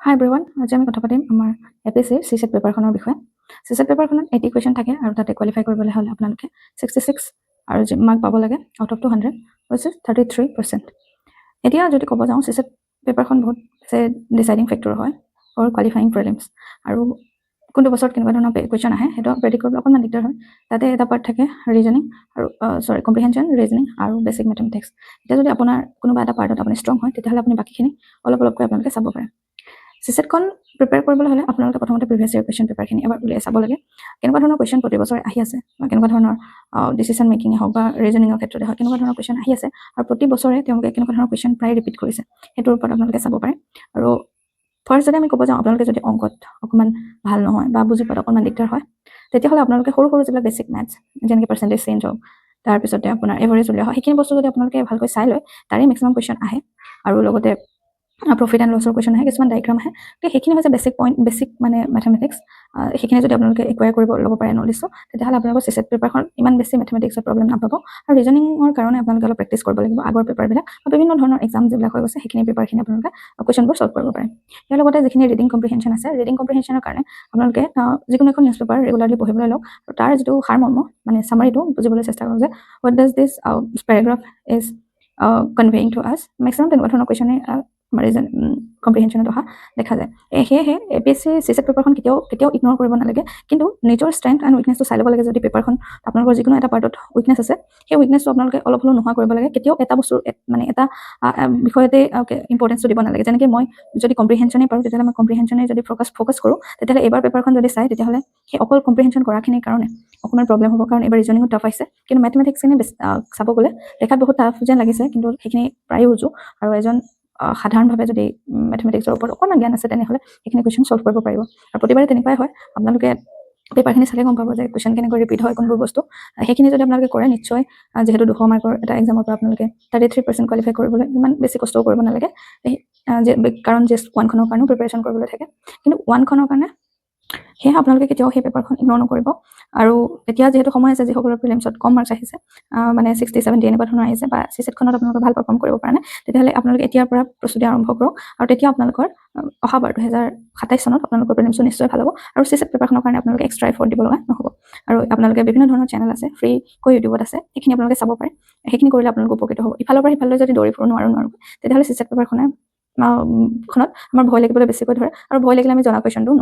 হাই everyone, আজি আমি কথা পাতিম আমাৰ এপিএছচিৰ চিছেট পেপাৰখনৰ বিষয়ে। চিছেট পেপাৰখনত 80 কুৱেশ্যন থাকে আৰু তাতে কোৱালিফাই কৰিবলৈ হ'লে আপোনালোকে 66 আৰু মাৰ্ক পাব লাগে আউট অফ 200, which is 33%। এতিয়া যদি ক'ব যাওঁ, চিছেট পেপাৰখন বহুত ডিচাইডিং ফেক্টৰ হয় ফৰ কোৱালিফাইং প্ৰিলিমছ। আৰু কোনটো বছৰত কেনেকুৱা ধৰণৰ কুৱেশ্যন আহে সেইটো প্ৰেডিক্ট কৰিবলৈ অকণমান দিগদাৰ হয়। তাতে এটা পাৰ্ট থাকে ৰিজনিং আৰু কম্প্ৰিহেনশ্যন, ৰিজনিং আৰু বেছিক মেথমেটিক্স। এতিয়া যদি আপোনাৰ কোনোবা এটা পাৰ্টত আপুনি ষ্ট্ৰং হয়, তেতিয়াহ'লে আপুনি বাকীখিনি অলপকৈ আপোনালোকে চাব পাৰে। চিছেটখন প্ৰিপেয়াৰ কৰিবলৈ হ'লে আপোনালোকে প্ৰথমতে প্ৰিভিয়াছ ইয়েৰ কুৱেশ্যন পেপাৰখিনি এবাৰ উলিয়াই চাব লাগে। কেনেকুৱা ধৰণৰ কুৱেশ্যন প্ৰতি বছৰে আহি আছে, বা কেনেকুৱা ধৰণৰ ডিচিশ্যন মেকিঙে হওক বা ৰিজনিঙৰ ক্ষেত্ৰতে হওক, কেনেকুৱা ধৰণৰ কুৱেশ্যন আহি আছে আৰু প্ৰতি বছৰে তেওঁলোকে কেনেকুৱা ধৰণৰ কুৱেশ্যন প্ৰায় ৰিপিট কৰিছে, সেইটোৰ ওপৰত আপোনালোকে চাব পাৰে। আৰু ফাৰ্ষ্ট যদি আমি ক'ব যাওঁ, আপোনালোকে যদি অংকত অকণমান ভাল নহয় বা বুজি পোৱাত অকণমান দিগদাৰ হয়, তেতিয়াহ'লে আপোনালোকে সৰু যিবিলাক বেছিক মেথছ, যেনেকৈ পাৰ্চেণ্টেজ চেঞ্জ হওক, তাৰপিছতে আপোনাৰ এভাৰেজ উলিওৱা হয়, সেইখিনি বস্তু যদি আপোনালোকে ভালকৈ চাই লয়, তাৰে মেক্সিমাম কুৱেশ্যন আহে। আৰু লগতে প্ৰফিট এণ্ড লছৰ কুৱেশ্যন আহে, কিছুমান ডাইগ্ৰাম আহে। গতিকে সেইখিনি হৈছে বেছিক মানে মেথমেটিক্স। সেইখিনি যদি আপোনালোকে একুৱায়াৰ কৰিব ল'ব পাৰে নলেজটো, তেতিয়াহ'লে আপোনালোকৰ চিছেট পেপাৰখন ইমান বেছি মেথমেটিক্সৰ প্ৰব্লেম নাপাব। আৰু ৰিজনিঙৰ কাৰণে আপোনালোকে অলপ প্ৰেক্টিচ কৰিব লাগিব আগৰ পেপাৰবিলাক, বা বিভিন্ন ধৰণৰ এক্সাম যিবিলাক হৈ গৈছে সেইখিনি পেপাৰখিনি আপোনালোকে কুৱেশ্যনবোৰ ছল্ভ কৰিব পাৰে। ইয়াৰ লগতে যিখিনি ৰিডিং কম্প্ৰিহেনশ্যন আছে, ৰিডিং কম্প্ৰিহেনশ্যনৰ কাৰণে আপোনালোকে যিকোনো এখন নিউজ পেপাৰ ৰেগুলাৰলি পঢ়িবলৈ লওক আৰু তাৰ যিটো সাৰমৰ্ম মানে চামাৰিটো বুজিবলৈ চেষ্টা কৰক যে what does this paragraph is conveying to us. Maximum তেনেকুৱা ধৰণৰ কুৱেশ্যনে কম্প্ৰিহেনশ্যনত অহা দেখা যায়। সেয়েহে এপিএছচি চিছেট পেপাৰখন কেতিয়াও ইগন'ৰ কৰিব নালাগে, কিন্তু নিজৰ ষ্ট্ৰেংথ এণ্ড উইকনেছটো চাই ল'ব লাগে। যদি পেপাৰখন আপোনালোকৰ যিকোনো এটা পাৰ্টত উইকনেছ আছে, সেই উইকনেছটো আপোনালোকে অলপ হ'লেও নোহোৱা কৰিব লাগে। কেতিয়াও এটা বস্তুৰ মানে এটা বিষয়তে ইম্পৰ্টেঞ্চটো দিব নালাগে। যেনেকৈ মই যদি কম্প্ৰিহেনশ্যনেই পাৰোঁ, তেতিয়াহ'লে মই কম্প্ৰিহেনশ্যনে যদি ফ'কাছ কৰোঁ, তেতিয়াহ'লে এইবাৰ পেপাৰখন যদি চাই, তেতিয়াহ'লে সেই অকল কম্প্ৰিহেনশ্যন কৰাখিনিৰ কাৰণে অকণমান প্ৰব্লেম হ'ব, কাৰণ এইবাৰ ৰিজনিঙো টাফ আহিছে। কিন্তু মেথমেটিক্সখিনি চাব গ'লে দেখাত বহুত টাফ যেন লাগিছে, কিন্তু সেইখিনি প্ৰায় উজু। আৰু এজন সাধাৰণভাৱে যদি মেথমেটিক্সৰ ওপৰত অকণমান জ্ঞান আছে, তেনেহ'লে সেইখিনি কুৱেশ্যন ছল্ভ কৰিব পাৰিব। আৰু প্ৰতিবাৰে তেনেকুৱাই হয়, আপোনালোকে পেপাৰখিনি চালে গম পাব যে কুৱেশ্যন কেনেকৈ ৰিপিট হয়, কোনবোৰ বস্তু। সেইখিনি যদি আপোনালোকে কৰে, নিশ্চয় যিহেতু 200 মাৰ্কৰ এটা এক্সামৰ পৰা আপোনালোকে 33% কোৱালিফাই কৰিবলৈ ইমান বেছি কষ্টও কৰিব নালাগে, কাৰণ জাষ্ট 1খনৰ কাৰণেও প্ৰিপেৰেশ্যন কৰিবলৈ থাকে। কিন্তু 1খনৰ কাৰণে সেয়ে আপোনালোকে কেতিয়াও সেই পেপাৰখন ইগন'ৰ নকৰিব। আৰু এতিয়া যিহেতু সময় আছে, যিসকলৰ প্ৰিলিমছত কম মাৰ্কছ আহিছে, মানে 60-70 এনেকুৱা ধৰণৰ আহিছে, বা চিছেটখনত আপোনালোকে ভাল পাৰফৰ্ম কৰিব পৰা নাই, তেতিয়াহ'লে আপোনালোকে এতিয়াৰ পৰা প্ৰস্তুতি আৰম্ভ কৰক। আৰু তেতিয়া আপোনালোকৰ অহাবাৰ 2027 চনত আপোনালোকৰ প্ৰিলিমছটো নিশ্চয় ভাল হ'ব। আৰু চিছেট পেপাৰখনৰ কাৰণে আপোনালোকে এক্সট্ৰা এফৰ্ট দিব লগা নহ'ব। আৰু আপোনালোকে বিভিন্ন ধৰণৰ চেনেল আছে, ফ্ৰীকৈ ইউটিউবত আছে, সেইখিনি আপোনালোকে চাব পাৰে। সেইখিনি কৰিলে আপোনালোক উপকৃত হ'ব। ইফালৰ পৰা সিফালৈ যদি দৌৰি ফুৰোঁ নোৱাৰোঁ, তেতিয়াহ'লে চিছেট পেপাৰখনত আমাৰ ভয় লাগিবলৈ বেছিকৈ ধৰে, আৰু ভয় লাগিলে আমি জনা কুৱেশ্যনটো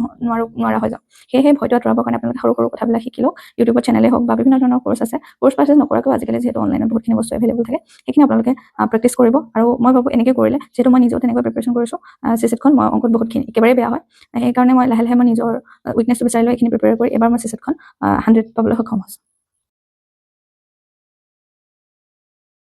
নোৱাৰা হৈ যাওঁ। সেয়েহে ভয়টো আঁতৰাবৰ কাৰণে আপোনালোকে সৰু কথাবিলাক শিকিলেও ইউটিউবত চেনেলেই হওক বা বিভিন্ন ধৰণৰ কৰ্চ আছে, কৰ্চ পাৰ্চেছ নকৰাকৈ আজিকালি যিহেতু অনলাইনত বহুতখিনি বস্তু এভেইলেবল থাকে, সেইখিনি আপোনালোকে প্ৰেক্টিছ কৰিব। আৰু মই ভাবোঁ এনেকৈ কৰিলে, যিহেতু মই নিজেও তেনেকৈ প্ৰিপেৰেশ্যন কৰিছোঁ, চিছেটখন মই অংকত বহুতখিনি একেবাৰে বেয়া হয়, সেইকাৰণে মই লাহে লাহে মই নিজৰ উইকনেছটো বিচাৰি লৈ এইখিনি প্ৰিপেয়াৰ কৰি এবাৰ মই চিছেটখন 100 পাবলৈ সক্ষম হৈছোঁ।